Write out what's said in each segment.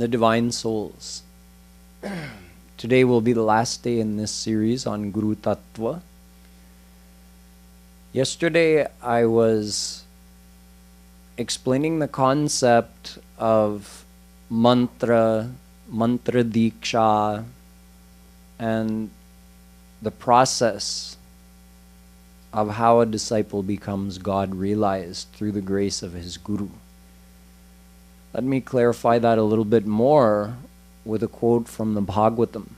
the divine souls. Today will be the last day in this series on Guru Tattva. Yesterday I was explaining the concept of mantra deeksha, and the process of how a disciple becomes God realized through the grace of his Guru. Let me clarify that a little bit more with a quote from the Bhagavatam.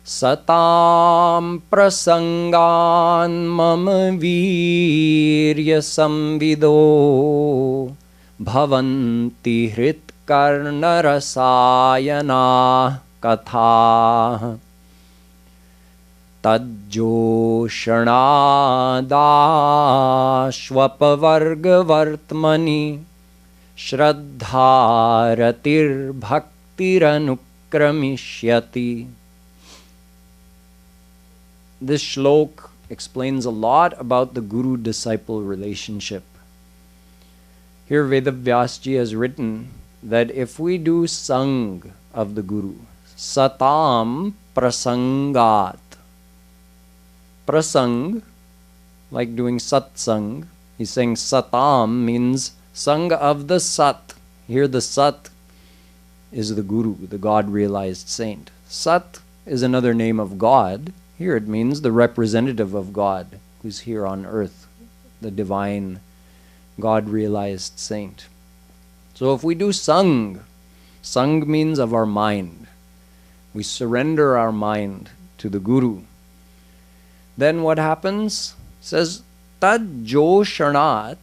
Satam prasangan mama virya samvido bhavanti hrit karna rasayana katha tajjoshanadashvapavarga vartmani shraddharatir bhaktiranukramishyati. This shlok explains a lot about the guru-disciple relationship. Here Vedavyasji has written that if we do sang of the Guru, satam prasangat. Prasang, like doing satsang, he's saying satam means sang of the sat. Here the sat is the Guru, the God-realized saint. Sat is another name of God. Here it means the representative of God who's here on earth, the divine God-realized saint. So if we do sang means of our mind. We surrender our mind to the Guru. Then what happens? It says, tajjoshanat,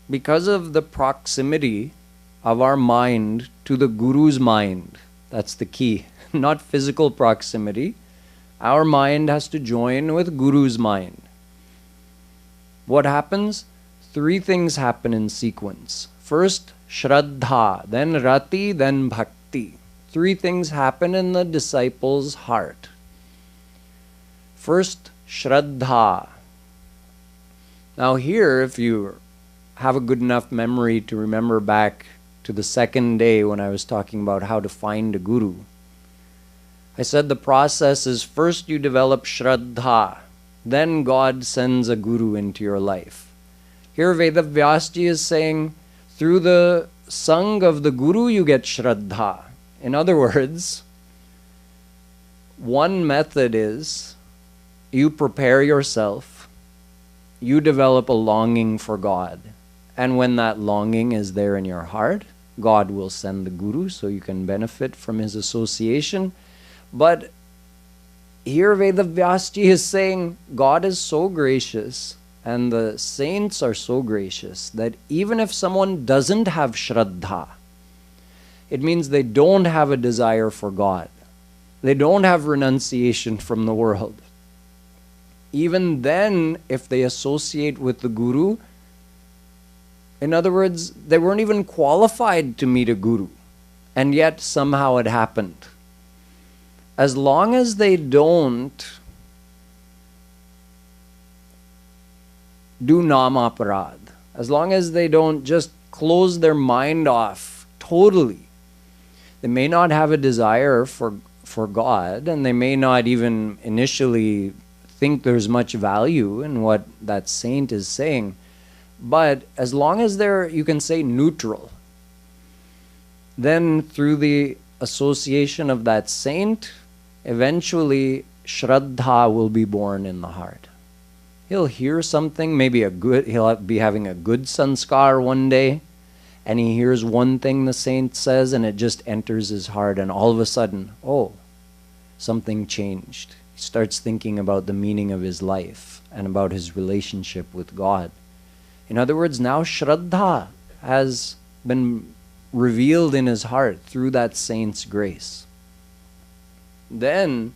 because of the proximity of our mind to the Guru's mind. That's the key. Not physical proximity. Our mind has to join with Guru's mind. What happens? Three things happen in sequence. First, Shraddha, then Rati, then Bhakti. Three things happen in the disciple's heart. First, Shraddha. Now here, if you have a good enough memory to remember back to the second day when I was talking about how to find a Guru, I said the process is first you develop Shraddha, then God sends a Guru into your life. Here Vedavyasji is saying, through the sang of the Guru you get Shraddha. In other words, one method is you prepare yourself, you develop a longing for God, and when that longing is there in your heart, God will send the Guru so you can benefit from his association. But here Vedavyasji is saying God is so gracious and the saints are so gracious that even if someone doesn't have Shraddha, it means they don't have a desire for God. They don't have renunciation from the world. Even then, if they associate with the Guru, in other words, they weren't even qualified to meet a Guru, and yet somehow it happened. As long as they don't do namaparad, as long as they don't just close their mind off totally, they may not have a desire for God, and they may not even initially think there's much value in what that saint is saying. But as long as they're, you can say, neutral, then through the association of that saint, eventually Shraddha will be born in the heart. He'll hear something, maybe he'll be having a good sanskar one day, and he hears one thing the saint says and it just enters his heart, and all of a sudden, oh, something changed. He starts thinking about the meaning of his life and about his relationship with God. In other words, now Shraddha has been revealed in his heart through that saint's grace. Then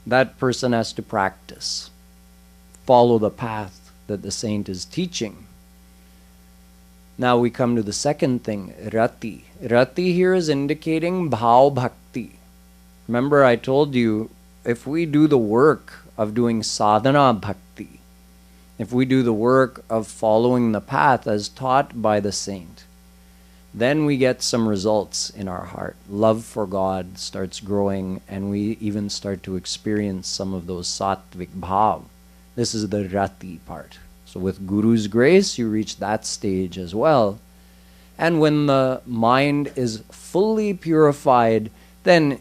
that person has to practice, follow the path that the saint is teaching. Now we come to the second thing, Rati. Rati here is indicating Bhav Bhakti. Remember I told you, if we do the work of doing sadhana bhakti, if we do the work of following the path as taught by the saint, then we get some results in our heart. Love for God starts growing, and we even start to experience some of those sattvic bhav. This is the rati part. So with Guru's grace, you reach that stage as well. And when the mind is fully purified, then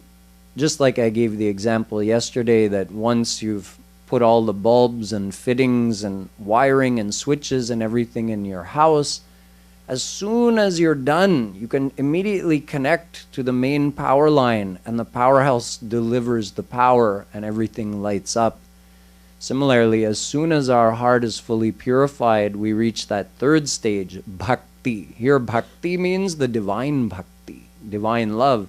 just like I gave the example yesterday, that once you've put all the bulbs and fittings and wiring and switches and everything in your house, as soon as you're done, you can immediately connect to the main power line, and the powerhouse delivers the power and everything lights up. Similarly, as soon as our heart is fully purified, we reach that third stage, bhakti. Here, bhakti means the divine bhakti, divine love.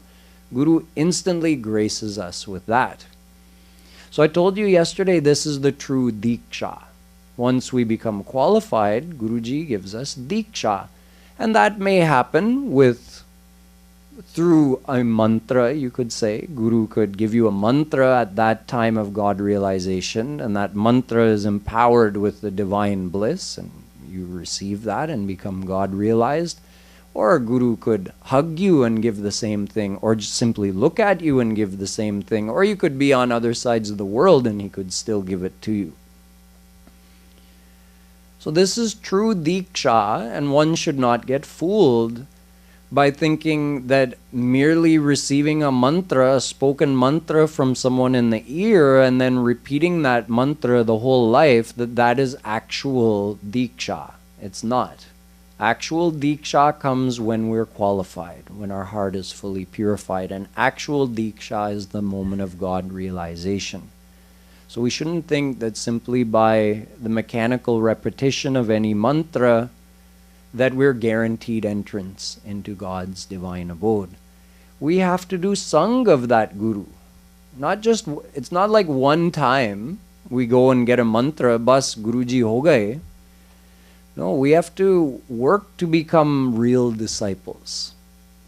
Guru instantly graces us with that. So I told you yesterday, this is the true deeksha. Once we become qualified, Guruji gives us deeksha. And that may happen through a mantra, you could say. Guru could give you a mantra at that time of God realization, and that mantra is empowered with the divine bliss, and you receive that and become God realized. Or a Guru could hug you and give the same thing, or just simply look at you and give the same thing, or you could be on other sides of the world and he could still give it to you. So this is true deeksha, and one should not get fooled by thinking that merely receiving a mantra, a spoken mantra from someone in the ear, and then repeating that mantra the whole life, that is actual deeksha. It's not. Actual deeksha comes when we're qualified, when our heart is fully purified, and actual deeksha is the moment of God realization. So we shouldn't think that simply by the mechanical repetition of any mantra that we're guaranteed entrance into God's divine abode. We have to do sang of that Guru. It's not like one time we go and get a mantra, bas Guruji ho gaye. No, we have to work to become real disciples.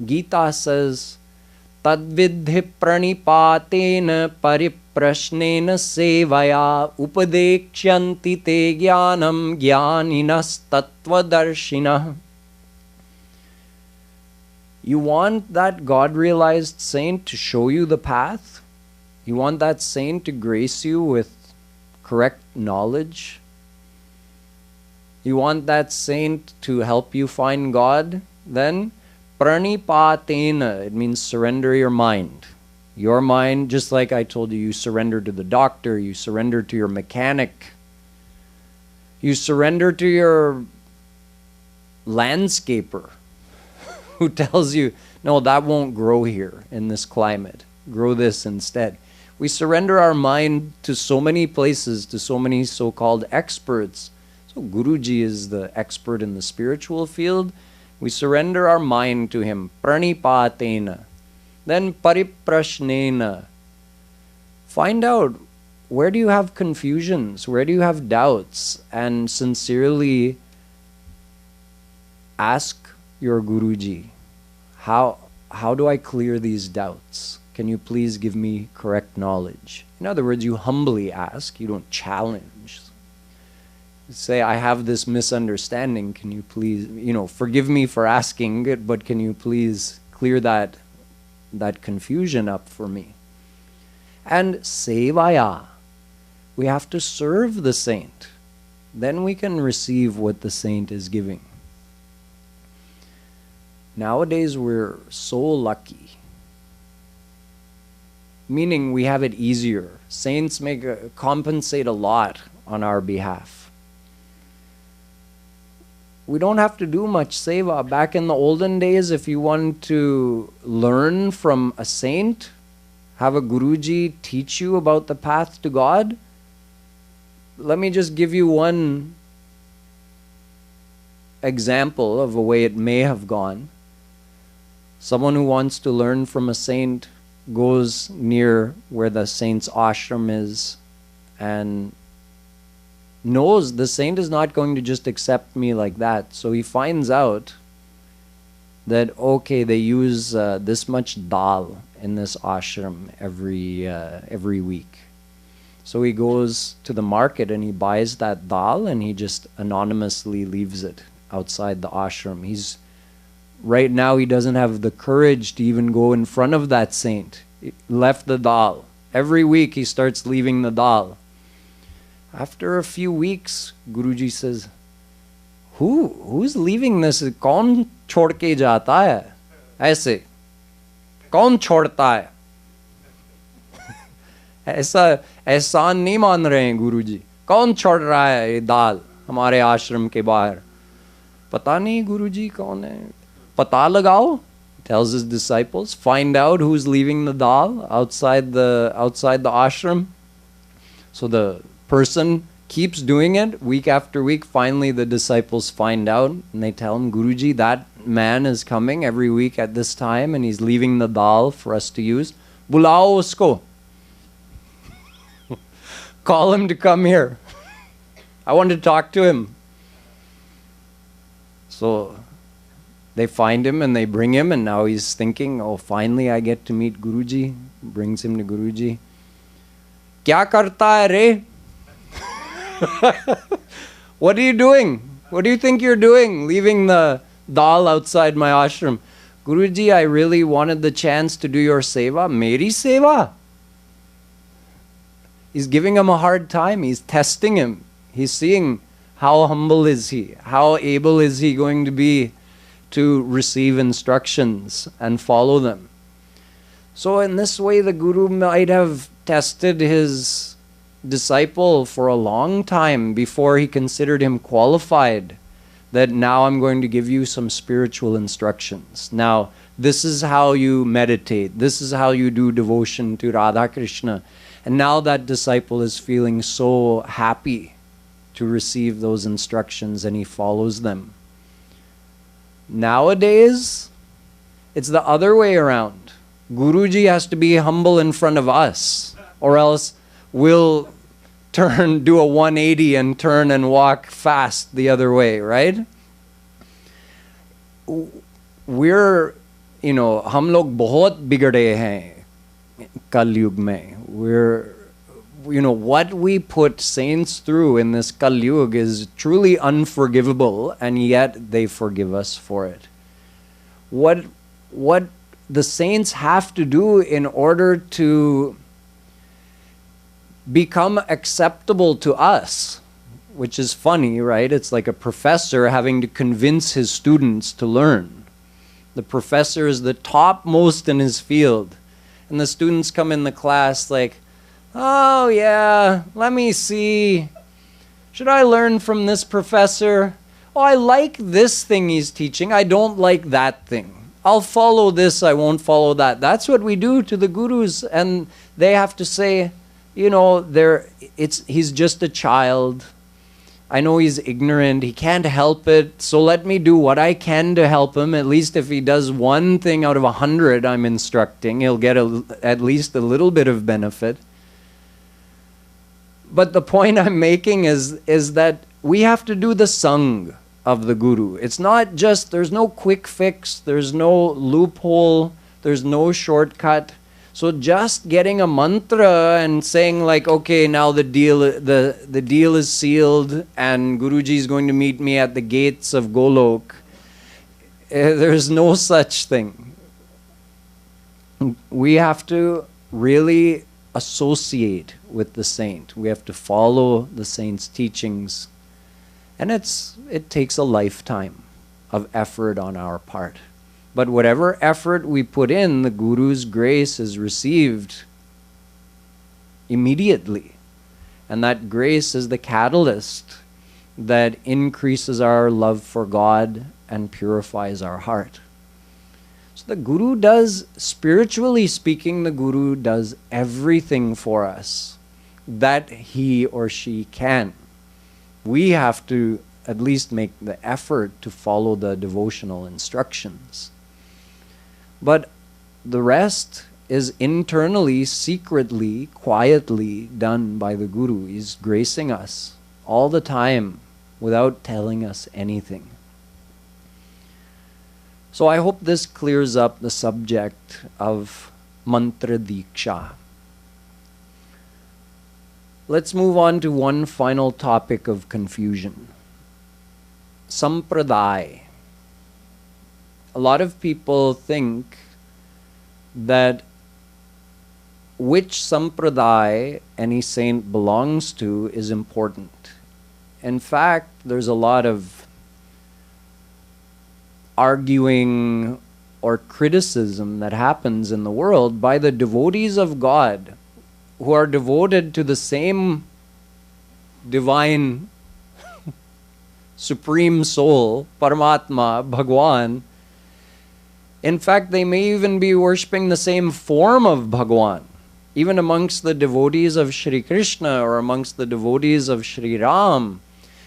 Gita says, Tadvidhi pranipatena pariprashnena sevaya upadekshyanti te jnanam jnaninas tattva darshina. You want that God-realized saint to show you the path? You want that saint to grace you with correct knowledge? You want that saint to help you find God? Then pranipatena, it means surrender your mind. Your mind, just like I told you, you surrender to the doctor, you surrender to your mechanic, you surrender to your landscaper who tells you, no, that won't grow here in this climate. Grow this instead. We surrender our mind to so many places, to so many so-called experts. So Guruji is the expert in the spiritual field. We surrender our mind to him. Pranipatena. Then pariprashnena. Find out, where do you have confusions? Where do you have doubts? And sincerely ask your Guruji, how do I clear these doubts? Can you please give me correct knowledge? In other words, you humbly ask, you don't challenge. Say, I have this misunderstanding, can you please, forgive me for asking it, but can you please clear that confusion up for me? And sevaya, we have to serve the saint. Then we can receive what the saint is giving. Nowadays we're so lucky, meaning we have it easier. Saints compensate a lot on our behalf. We don't have to do much seva. Back in the olden days, if you want to learn from a saint, have a Guruji teach you about the path to God, let me just give you one example of a way it may have gone. Someone who wants to learn from a saint goes near where the saint's ashram is and knows the saint is not going to just accept me like that. So he finds out that, okay, they use this much dal in this ashram every week. So he goes to the market and he buys that dal and he just anonymously leaves it outside the ashram. He's right now he doesn't have the courage to even go in front of that saint. He left the dal. Every week he starts leaving the dal. After a few weeks, Guruji says, who's leaving this? Kaun chhod ke jata hai? Aise. Kaun chhodta hai? ऐसा एहसान नहीं मान रहे हैं गुरुजी. कौन छोड़ रहा है ये दाल हमारे आश्रम के बाहर? पता नहीं गुरुजी कौन है. पता लगाओ. Tells his disciples, find out who's leaving the dal outside the ashram. So the person keeps doing it week after week. Finally the disciples find out and they tell him, Guruji, that man is coming every week at this time and he's leaving the dal for us to use. Bulao usko. Call him to come here. I want to talk to him. So they find him and they bring him, and now he's thinking, oh, finally I get to meet Guruji. Brings him to Guruji. Kya karta hai re? What are you doing? What do you think you're doing, leaving the dal outside my ashram? Guruji, I really wanted the chance to do your seva. Meri seva? He's giving him a hard time. He's testing him. He's seeing how humble is he? How able is he going to be to receive instructions and follow them? So in this way, the Guru might have tested his disciple for a long time before he considered him qualified, that now I'm going to give you some spiritual instructions. Now, this is how you meditate. This is how you do devotion to Radha Krishna. And now that disciple is feeling so happy to receive those instructions and he follows them. Nowadays, it's the other way around. Guruji has to be humble in front of us, or else we'll do a 180 and turn and walk fast the other way, right? We're, हम लोग बहुत बिगड़े हैं कल युग में. We're, what we put saints through in this Kal Yuga is truly unforgivable, and yet they forgive us for it. What the saints have to do in order to become acceptable to us, which is funny, right? It's like a professor having to convince his students to learn. The professor is the topmost in his field, and the students come in the class like, oh yeah, let me see. Should I learn from this professor? Oh, I like this thing he's teaching. I don't like that thing. I'll follow this, I won't follow that. That's what we do to the gurus, and they have to say, he's just a child. I know he's ignorant, he can't help it, so let me do what I can to help him. At least if he does one thing out of 100 I'm instructing, he'll get at least a little bit of benefit. But the point I'm making is that we have to do the sang of the Guru. It's not just, there's no quick fix, there's no loophole, there's no shortcut. So just getting a mantra and saying like, okay, now the deal is sealed and Guruji is going to meet me at the gates of Golok. There's no such thing. We have to really associate with the saint. We have to follow the saint's teachings. And it takes a lifetime of effort on our part. But whatever effort we put in, the Guru's grace is received immediately. And that grace is the catalyst that increases our love for God and purifies our heart. So the Guru does, spiritually speaking, the Guru does everything for us that he or she can. We have to at least make the effort to follow the devotional instructions. But the rest is internally, secretly, quietly done by the Guru. He's gracing us all the time without telling us anything. So I hope this clears up the subject of mantra deeksha. Let's move on to one final topic of confusion. Sampradaya. a lot of people think that which sampradaya any saint belongs to is important. In fact, there's a lot of arguing or criticism that happens in the world by the devotees of God who are devoted to the same divine supreme soul, Paramatma, Bhagwan. In fact, they may even be worshipping the same form of Bhagwan. Even amongst the devotees of Shri Krishna or amongst the devotees of Shri Ram,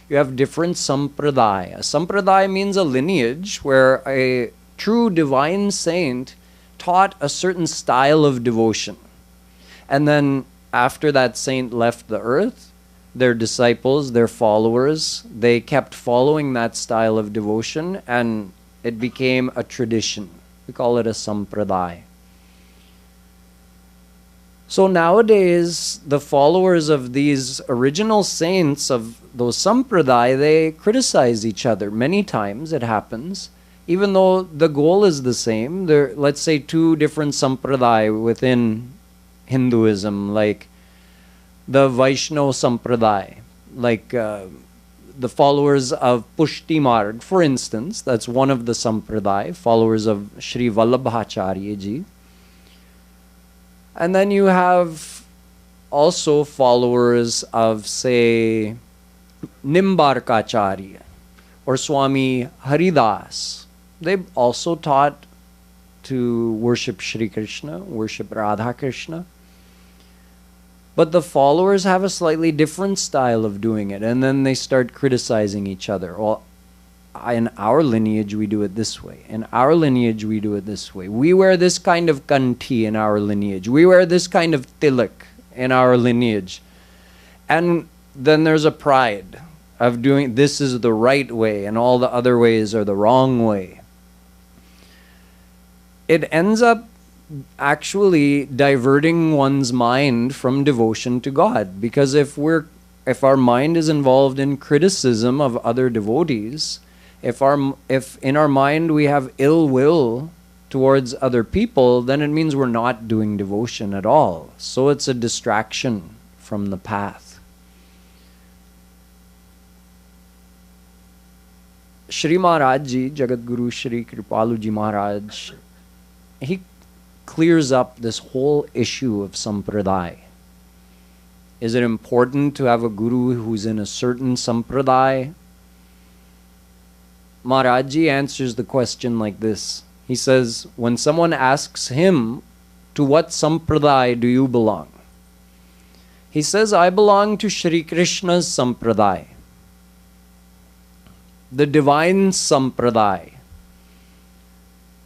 you have different sampradaya. Sampradaya means a lineage where a true divine saint taught a certain style of devotion. And then after that saint left the earth, their disciples, their followers, they kept following that style of devotion and it became a tradition. We call it a sampradaya. So nowadays, the followers of these original saints of those sampradaya, they criticize each other. Many times it happens, even though the goal is the same. There, let's say two different sampradaya within Hinduism, like the Vaishnava sampradaya, like the followers of Pushti Marg, for instance. That's one of the sampradaya, followers of Shri Vallabhacharya Ji. And then you have also followers of, say, Nimbarkacharya or Swami Haridas. They've also taught to worship Shri Krishna, worship Radha Krishna. But the followers have a slightly different style of doing it, and then they start criticizing each other. Well, in our lineage we do it this way. In our lineage we do it this way. We wear this kind of kanti in our lineage. We wear this kind of tilak in our lineage. And then there's a pride of doing this is the right way and all the other ways are the wrong way. It ends up actually diverting one's mind from devotion to God, because if our mind is involved in criticism of other devotees, if in our mind we have ill will towards other people, then it means we're not doing devotion at all. So it's a distraction from the path. Shri Maharaj Ji, Jagadguru Shri Kripalu Ji Maharaj, he clears up this whole issue of sampradaya. Is it important to have a guru who's in a certain sampradaya? Maharaj Ji answers the question like this. He says, when someone asks him, to what sampradaya do you belong? He says, I belong to Shri Krishna's sampradaya, the divine sampradaya.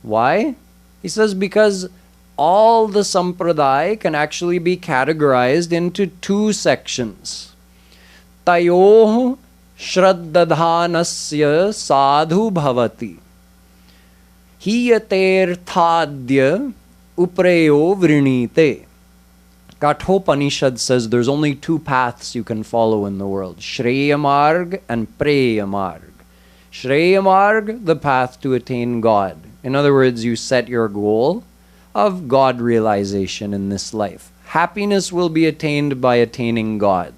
Why? He says, because all the sampradaya can actually be categorized into two sections. Tayoh Shraddadhanasya sadhu bhavati hiyaterthadya upreyo vrinite. Kathopanishad says there's only two paths you can follow in the world, Shreya Marg and Preya Marg. Shreya Marg, the path to attain God. In other words, you set your goal of God realization in this life. Happiness will be attained by attaining God.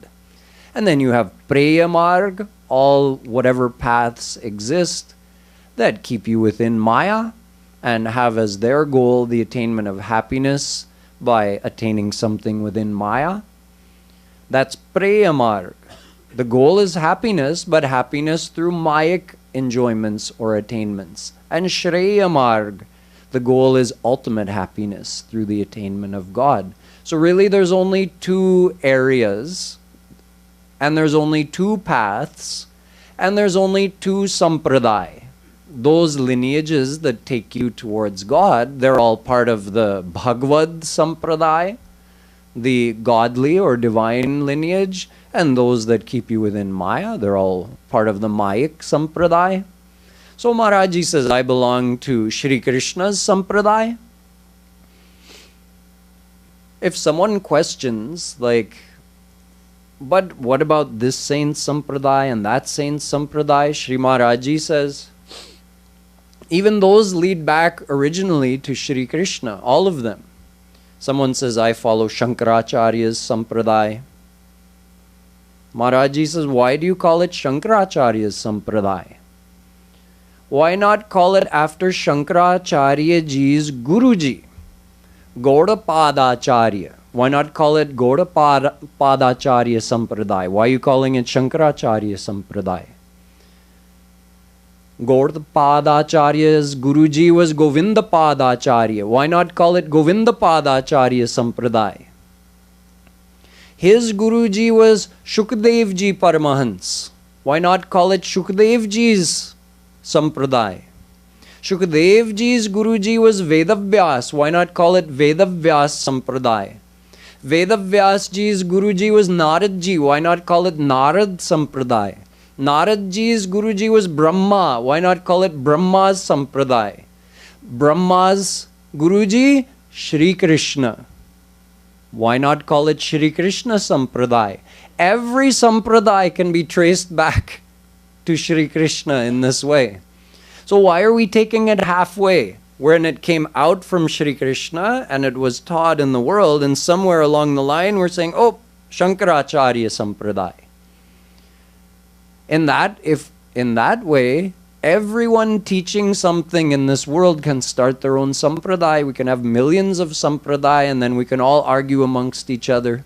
And then you have Preya Marg, all whatever paths exist that keep you within Maya and have as their goal the attainment of happiness by attaining something within Maya. That's Preya Marg. The goal is happiness, but happiness through Mayic enjoyments or attainments. And Shreya Marg, the goal is ultimate happiness through the attainment of God. So really there's only two areas, and there's only two paths, and there's only two sampradaya. Those lineages that take you towards God, they're all part of the Bhagavad sampradaya, the godly or divine lineage, and those that keep you within Maya, they're all part of the Mayic sampradaya. So Maharaj Ji says, I belong to Shri Krishna's sampradaya. If someone questions, like, but what about this saint's sampradaya and that saint's sampradaya? Shri Maharaj Ji says, Even those lead back originally to Shri Krishna, all of them. Someone says, I follow Shankaracharya's Sampradaya. Maharaj Ji says, why do you call it Shankaracharya's Sampradaya? Why not call it after Shankaracharya Ji's Guruji, Gaudapadacharya? Why not call it Gaudapadacharya Sampradaya? Why are you calling it Shankaracharya Sampradaya? Gaudapadacharya's Guruji was Govindapadacharya. Why not call it Govindapadacharya Sampradaya? His Guruji was Shukdev Ji Paramahans. Why not call it Shukdev Ji's Sampradaya? Shukdev Ji's Guruji was Vedavyas. Why not call it Vedavyas Sampradaya? Vedavyas Ji's Guruji was Narad Ji. Why not call it Narad Sampradaya? Narad Ji's Guruji was Brahma. Why not call it Brahma's Sampradaya? Brahma's Guruji, Shri Krishna. Why not call it Shri Krishna Sampradaya? Every Sampradaya can be traced back to Shri Krishna in this way. So why are we taking it halfway? When it came out from Shri Krishna and it was taught in the world, and somewhere along the line we're saying, oh, Shankaracharya Sampradaya. In that way, everyone teaching something in this world can start their own Sampradaya. We can have millions of Sampradaya and then we can all argue amongst each other.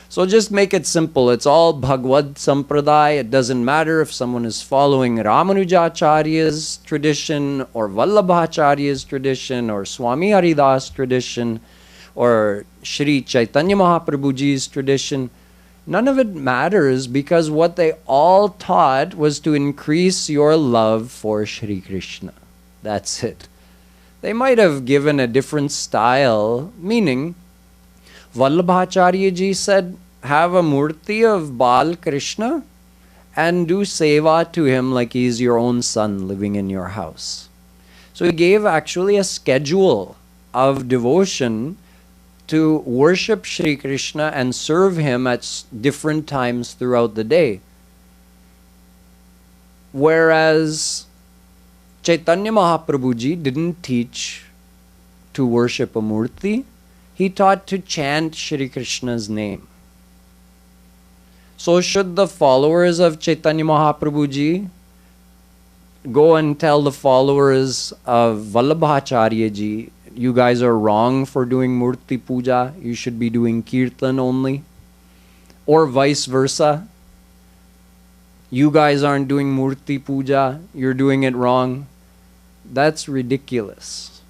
So just make it simple. It's all Bhagavad Sampradaya. It doesn't matter if someone is following Ramanujacharya's tradition or Vallabhacharya's tradition or Swami Haridas tradition or Shri Chaitanya Mahaprabhuji's tradition. None of it matters, because what they all taught was to increase your love for Shri Krishna. That's it. They might have given a different style, meaning Vallabhacharya Ji said, have a murti of Bal Krishna and do seva to him like he's your own son living in your house. So he gave actually a schedule of devotion to worship Shri Krishna and serve him at different times throughout the day. Whereas Chaitanya Mahaprabhu Ji didn't teach to worship a murti, he taught to chant Shri Krishna's name. So should the followers of Chaitanya Mahaprabhu Ji go and tell the followers of Vallabhacharya Ji, you guys are wrong for doing murti puja, you should be doing kirtan only? Or vice versa, you guys aren't doing murti puja, you're doing it wrong? That's ridiculous.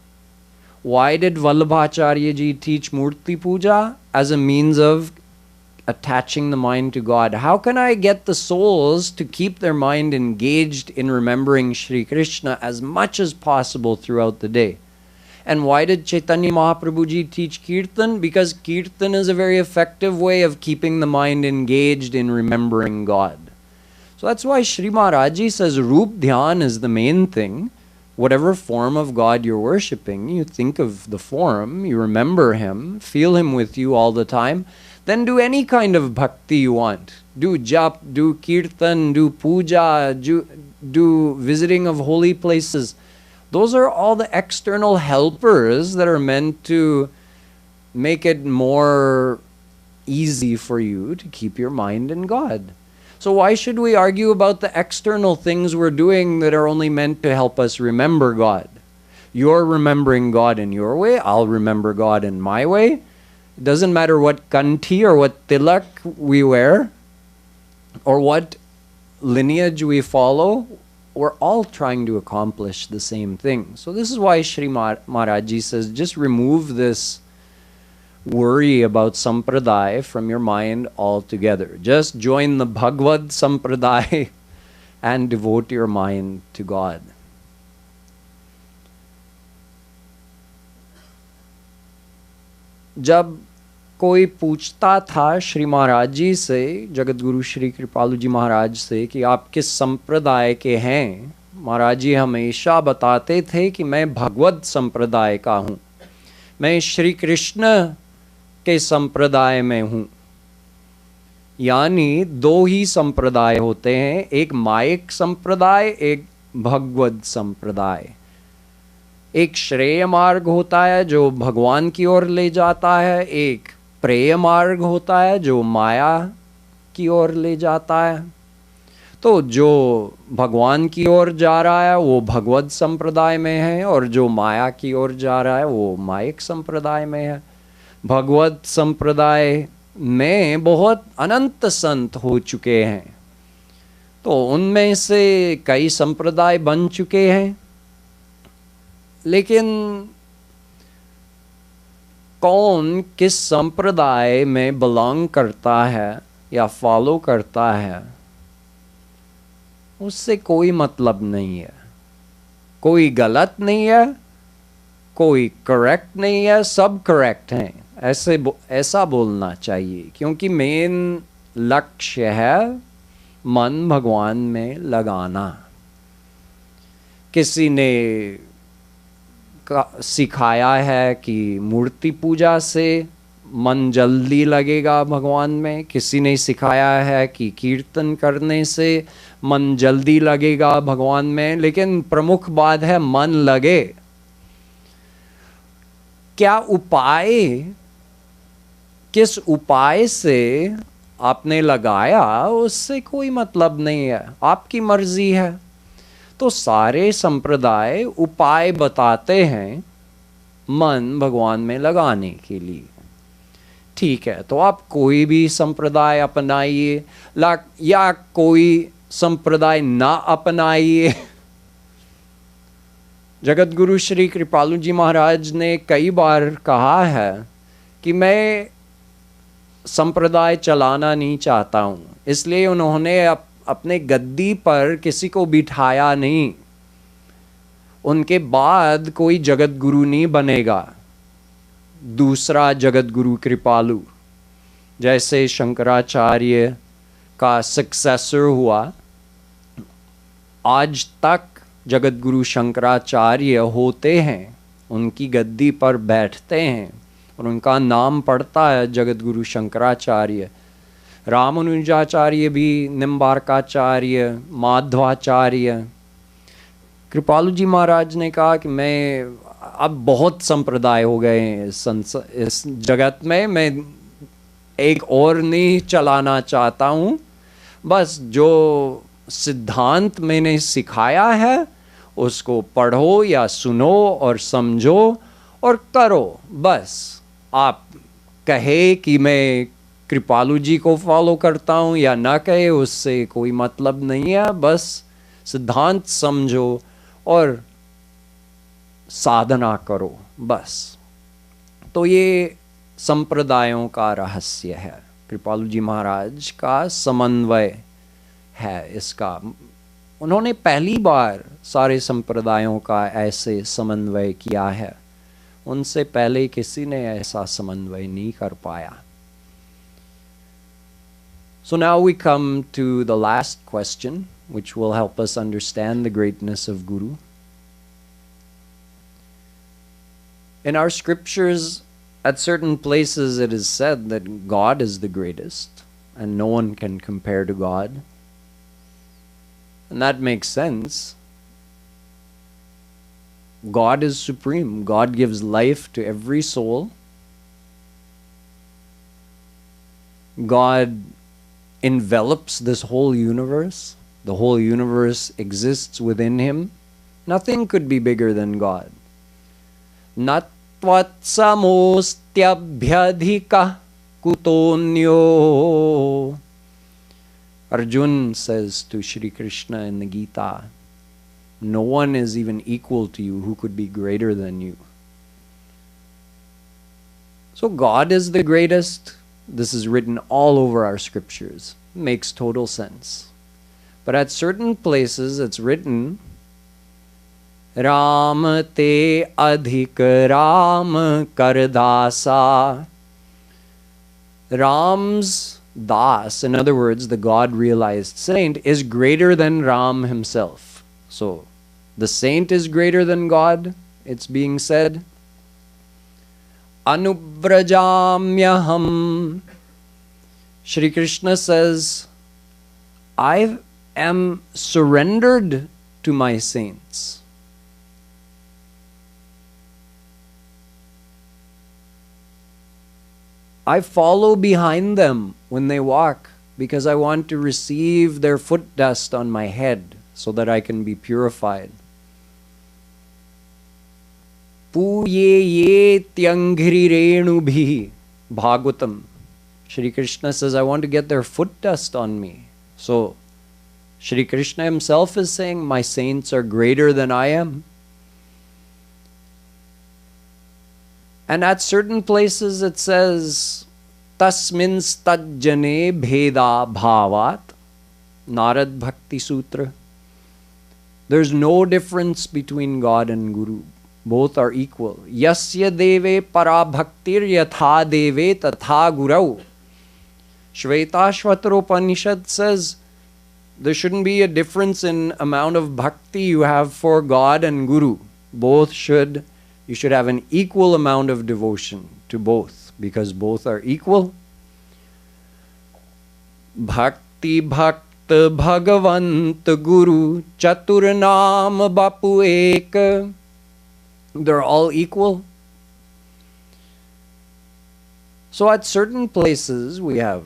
Why did Vallabhacharya Ji teach murti puja? As a means of attaching the mind to God. How can I get the souls to keep their mind engaged in remembering Shri Krishna as much as possible throughout the day? And why did Chaitanya Mahaprabhu Ji teach Kirtan? Because Kirtan is a very effective way of keeping the mind engaged in remembering God. So that's why Shri Maharaj Ji says Roop Dhyan is the main thing. Whatever form of God you're worshipping, you think of the form, you remember Him, feel Him with you all the time, then do any kind of bhakti you want. Do jap, do kirtan, do puja, do visiting of holy places. Those are all the external helpers that are meant to make it more easy for you to keep your mind in God. So why should we argue about the external things we're doing that are only meant to help us remember God? You're remembering God in your way, I'll remember God in my way. It doesn't matter what kanti or what tilak we wear or what lineage we follow. We're all trying to accomplish the same thing. So this is why Shri Maharaj Ji says, just remove this worry about Sampradaya from your mind altogether. Just join the Bhagavad Sampradaya and devote your mind to God. जब कोई पूछता था श्री महाराज जी से, जगतगुरु श्री कृपालु जी महाराज से, कि आप किस संप्रदाय के हैं, महाराज जी हमेशा बताते थे कि मैं भगवत संप्रदाय का हूँ, मैं श्री कृष्ण के संप्रदाय में हूँ। यानी दो ही संप्रदाय होते हैं, एक मायिक संप्रदाय, एक भगवद संप्रदाय। एक श्रेय मार्ग होता है जो भगवान की ओर ले जाता है, एक प्रेय मार्ग होता है जो माया की ओर ले जाता है। तो जो भगवान की ओर जा रहा है वो भगवद संप्रदाय में है, और जो माया की ओर जा रहा है वो मायिक संप्रदाय में है। भगवद संप्रदाय में बहुत अनंत संत हो चुके हैं, तो उनमें से कई संप्रदाय बन चुके हैं, लेकिन कौन किस संप्रदाय में बिलोंग करता है या फॉलो करता है उससे कोई मतलब नहीं है। कोई गलत नहीं है, कोई करेक्ट नहीं है, सब करेक्ट हैं, ऐसा बोलना चाहिए, क्योंकि मेन लक्ष्य है मन भगवान में लगाना। किसी ने सिखाया है कि मूर्ति पूजा से मन जल्दी लगेगा भगवान में, किसी ने सिखाया है कि कीर्तन करने से मन जल्दी लगेगा भगवान में, लेकिन प्रमुख बात है मन लगे। क्या उपाय, किस उपाय से आपने लगाया उससे कोई मतलब नहीं है, आपकी मर्जी है। तो सारे संप्रदाय उपाय बताते हैं मन भगवान में लगाने के लिए। ठीक है, तो आप कोई भी संप्रदाय अपनाइए या कोई संप्रदाय ना अपनाइए। जगतगुरु श्री कृपालु जी महाराज ने कई बार कहा है कि मैं संप्रदाय चलाना नहीं चाहता हूँ, इसलिए उन्होंने अपने गद्दी पर किसी को बिठाया नहीं। उनके बाद कोई जगत गुरु नहीं बनेगा, दूसरा जगत गुरु कृपालु, जैसे शंकराचार्य का सक्सेसर हुआ। आज तक जगत गुरु शंकराचार्य होते हैं, उनकी गद्दी पर बैठते हैं और उनका नाम पड़ता है जगत गुरु शंकराचार्य। रामानुजाचार्य भी, निम्बारकाचार्य, माधवाचार्य। कृपालु जी महाराज ने कहा कि मैं अब बहुत संप्रदाय हो गए हैं इस जगत में, मैं एक और नहीं चलाना चाहता हूँ, बस जो सिद्धांत मैंने सिखाया है उसको पढ़ो या सुनो और समझो और करो। बस आप कहे कि मैं कृपालु जी को फॉलो करता हूँ या ना कहे उससे कोई मतलब नहीं है, बस सिद्धांत समझो और साधना करो बस। तो ये संप्रदायों का रहस्य है, कृपालु जी महाराज का समन्वय है इसका। उन्होंने पहली बार सारे संप्रदायों का ऐसे समन्वय किया है, उनसे पहले किसी ने ऐसा समन्वय नहीं कर पाया। So now we come to the last question, which will help us understand the greatness of Guru. In our scriptures, at certain places it is said that God is the greatest and no one can compare to God. And that makes sense. God is supreme. God gives life to every soul. God envelops this whole universe. The whole universe exists within him. Nothing could be bigger than God. Natvatsamostyabhyadhika kutonyo. Arjun says to Shri Krishna in the Gita, no one is even equal to you. Who could be greater than you? So God is the greatest. This is written all over our scriptures. Makes total sense. But at certain places it's written, Ram te adhik Ram kardasa. Ram's das, in other words, the God-realized saint, is greater than Ram himself. So, the saint is greater than God, it's being said. Anubrajamyaham. Shri Krishna says, I am surrendered to my saints. I follow behind them when they walk because I want to receive their foot dust on my head so that I can be purified. Puye ye tyangri renubhi. Bhagavatam. Shri Krishna says, I want to get their foot dust on me. So, Shri Krishna himself is saying, my saints are greater than I am. And at certain places it says, Tasmin stajjane bheda bhavat. Narad Bhakti Sutra. There's no difference between God and Guru. Both are equal. Yasya deve para bhaktir yatha deve tatha gurau. Shvetashvatara says there shouldn't be a difference in amount of bhakti you have for God and Guru. You should have an equal amount of devotion to both because both are equal. Bhakti bhakta bhagavant guru chaturnaam bapu ek. They're all equal. So at certain places we have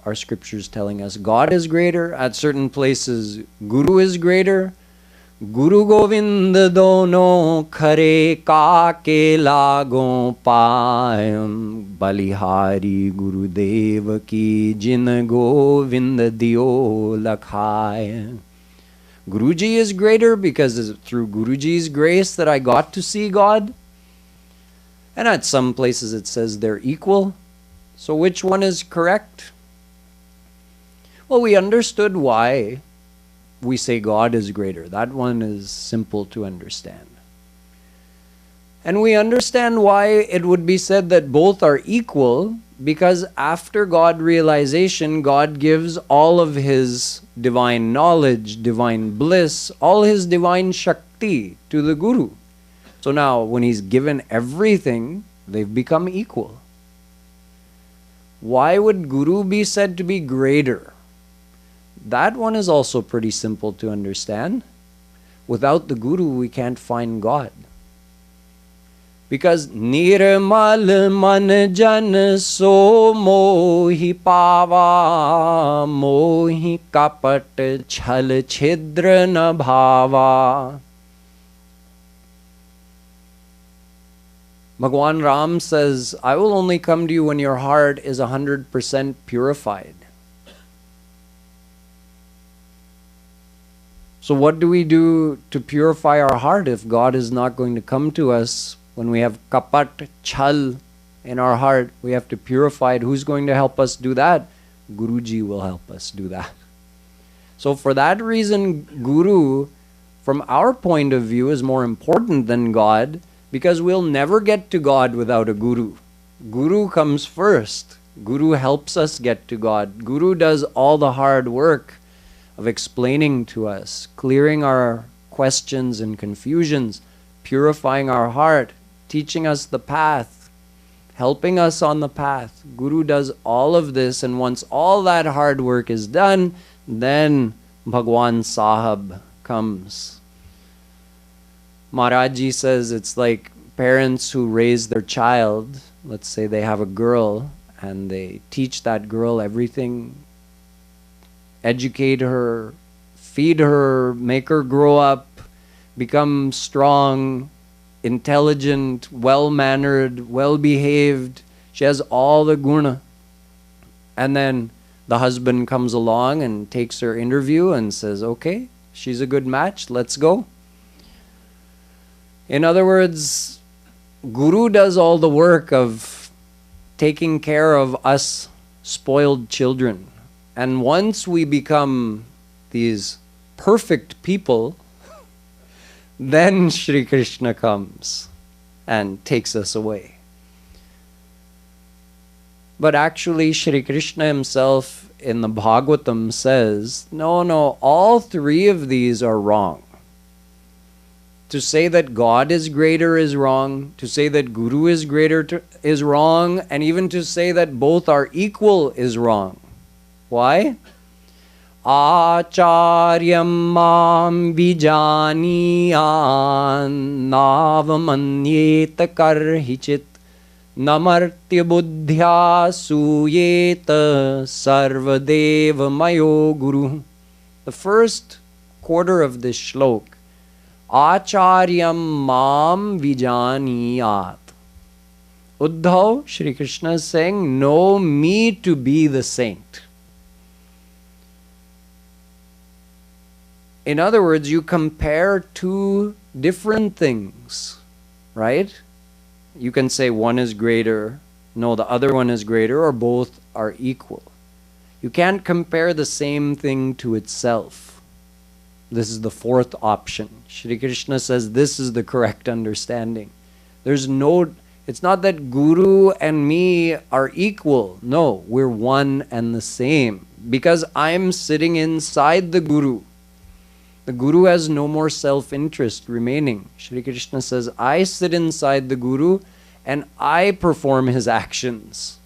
our scriptures telling us God is greater. At certain places Guru is greater. Guru Govinda dono khare ka ke lago payam balihari Gurudev ki jin Govinda dio lakhaya. Guruji is greater because it's through Guruji's grace that I got to see God. And at some places it says they're equal. So which one is correct? Well, we understood why we say God is greater. That one is simple to understand. And we understand why it would be said that both are equal, because after God realization, God gives all of His divine knowledge, divine bliss, all His divine Shakti to the Guru. So now, when He's given everything, they've become equal. Why would Guru be said to be greater? That one is also pretty simple to understand. Without the Guru, we can't find God. Because Nirmal man jan so mohi pava, mohi kapat chhal chhidra na bhava. Bhagwan Ram says, I will only come to you when your heart is 100% purified. So what do we do to purify our heart if God is not going to come to us? When we have kapat, chhal in our heart, we have to purify it. Who's going to help us do that? Guruji will help us do that. So for that reason, Guru, from our point of view, is more important than God, because we'll never get to God without a Guru. Guru comes first. Guru helps us get to God. Guru does all the hard work of explaining to us, clearing our questions and confusions, purifying our heart, teaching us the path, helping us on the path. Guru does all of this, and once all that hard work is done, then Bhagwan Sahib comes. Maharaj Ji says it's like parents who raise their child. Let's say they have a girl and they teach that girl everything, educate her, feed her, make her grow up, become strong, intelligent, well-mannered, well-behaved. She has all the guna. And then the husband comes along and takes her interview and says, okay, she's a good match, let's go. In other words, Guru does all the work of taking care of us spoiled children. And once we become these perfect people, then Shri Krishna comes and takes us away. But actually, Shri Krishna himself in the Bhagavatam says, no, all three of these are wrong. To say that God is greater is wrong. To say that Guru is greater is wrong. And even to say that both are equal is wrong. Why? Acharyam mam vijaniyan navamanyeta karhichit namartya buddhya suyeta sarvadeva mayo guru. The first quarter of this shlok, Acharyam mam vijaniyat. Uddhav, Shri Krishna is saying, know me to be the saint. In other words, you compare two different things, right? You can say one is greater, no, the other one is greater, or both are equal. You can't compare the same thing to itself. This is the fourth option. Shri Krishna says this is the correct understanding. There's no, it's not that Guru and me are equal. No, we're one and the same. Because I'm sitting inside the Guru. The Guru has no more self-interest remaining. Shri Krishna says, I sit inside the Guru and I perform his actions.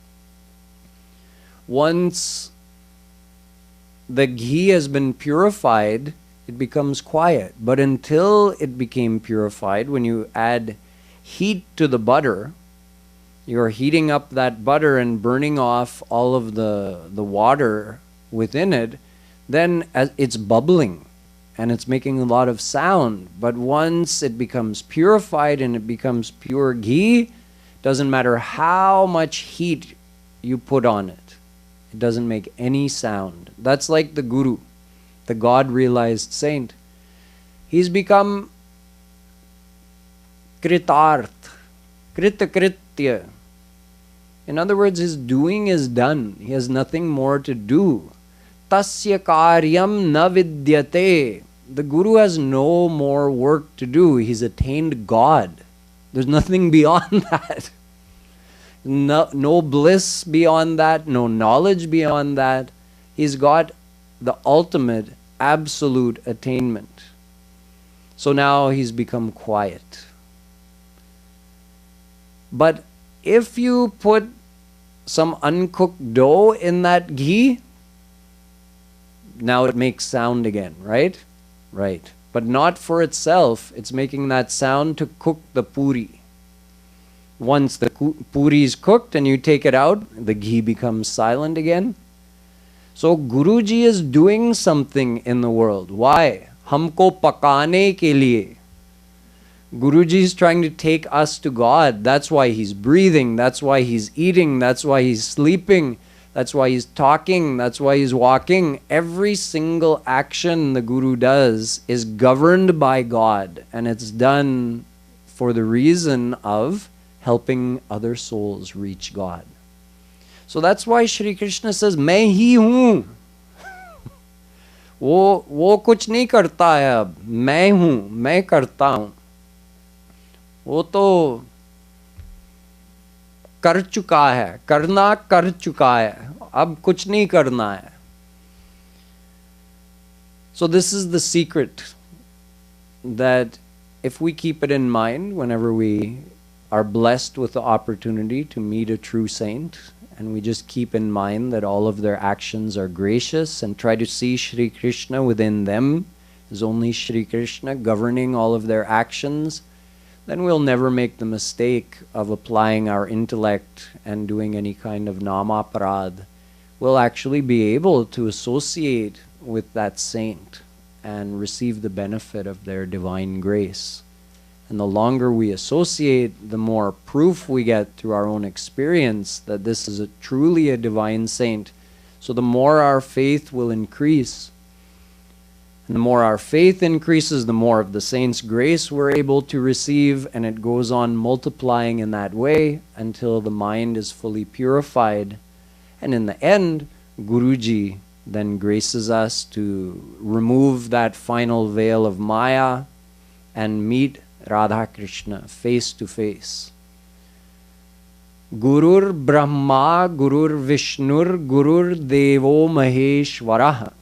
Once the ghee has been purified, it becomes quiet. But until it became purified, when you add heat to the butter, you're heating up that butter and burning off all of the water within it, then as it's bubbling and it's making a lot of sound. But once it becomes purified and it becomes pure ghee, doesn't matter how much heat you put on it, it doesn't make any sound. That's like the Guru, the God-realized saint. He's become kritarth, kritakritya. In other words, his doing is done. He has nothing more to do. Tasya karyam na vidyate. The Guru has no more work to do. He's attained God. There's nothing beyond that. No bliss beyond that, no knowledge beyond that. He's got the ultimate, absolute attainment. So now he's become quiet. But if you put some uncooked dough in that ghee, now it makes sound again, right? Right. But not for itself. It's making that sound to cook the puri. Once the puri is cooked and you take it out, the ghee becomes silent again. So Guruji is doing something in the world. Why? Humko pakane ke liye. Guruji is trying to take us to God. That's why he's breathing. That's why he's eating. That's why he's sleeping. That's why he's talking. That's why he's walking. Every single action the Guru does is governed by God. And it's done for the reason of helping other souls reach God. So that's why Shri Krishna says, मैं ही हूँ. वो कुछ नहीं करता है अब. मैं हूँ, मैं करता हूँ. वो तो कर चुका है, करना कर चुका है, अब कुछ नहीं करना है. So this is the secret, that if we keep it in mind whenever we are blessed with the opportunity to meet a true saint, and we just keep in mind that all of their actions are gracious and try to see Shri Krishna within them as only Shri Krishna governing all of their actions, then we'll never make the mistake of applying our intellect and doing any kind of namaparad. We'll actually be able to associate with that saint and receive the benefit of their divine grace. And the longer we associate, the more proof we get through our own experience that this is truly a divine saint. So the more our faith will increase. And the more our faith increases, the more of the saint's grace we're able to receive, and it goes on multiplying in that way until the mind is fully purified. And in the end, Guruji then graces us to remove that final veil of Maya and meet Radha Krishna face to face. Gurur Brahma, Gurur Vishnur, Gurur Devo Maheshwaraha.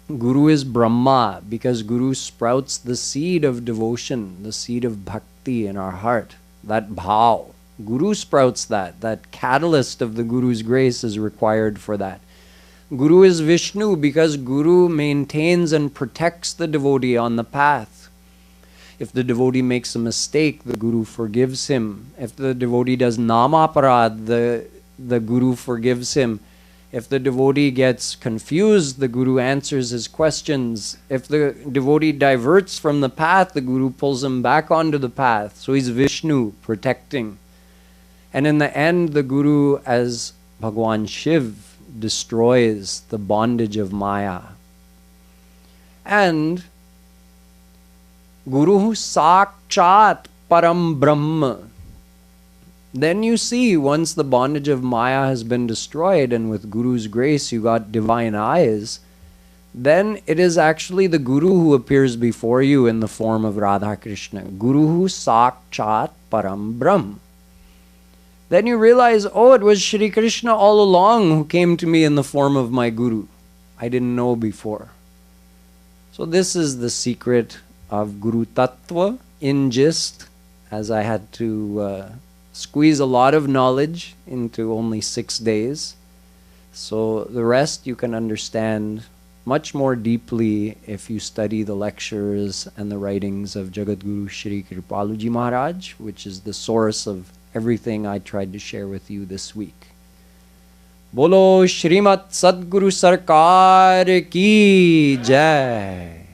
Guru is Brahma because Guru sprouts the seed of devotion, the seed of bhakti in our heart, that bhav. Guru sprouts that. That catalyst of the Guru's grace is required for that. Guru is Vishnu because Guru maintains and protects the devotee on the path. If the devotee makes a mistake, the Guru forgives him. If the devotee does namaparad, the Guru forgives him. If the devotee gets confused, the Guru answers his questions. If the devotee diverts from the path, the Guru pulls him back onto the path. So he's Vishnu, protecting. And in the end, the Guru, as Bhagwan Shiv, destroys the bondage of Maya. And Guru Sakshat Param Brahma. Then you see, once the bondage of Maya has been destroyed and with Guru's grace you got divine eyes, then it is actually the Guru who appears before you in the form of Radha Krishna. Guru Sakshat Param Brahm. Then you realize, oh, it was Shri Krishna all along who came to me in the form of my Guru. I didn't know before. So this is the secret of Guru Tattva in gist, as I had to squeeze a lot of knowledge into only 6 days. So the rest you can understand much more deeply if you study the lectures and the writings of Jagadguru Shri Kripalu Ji Maharaj, which is the source of everything I tried to share with you this week. Bolo Shrimat Sadguru Sarkar Ki Jai.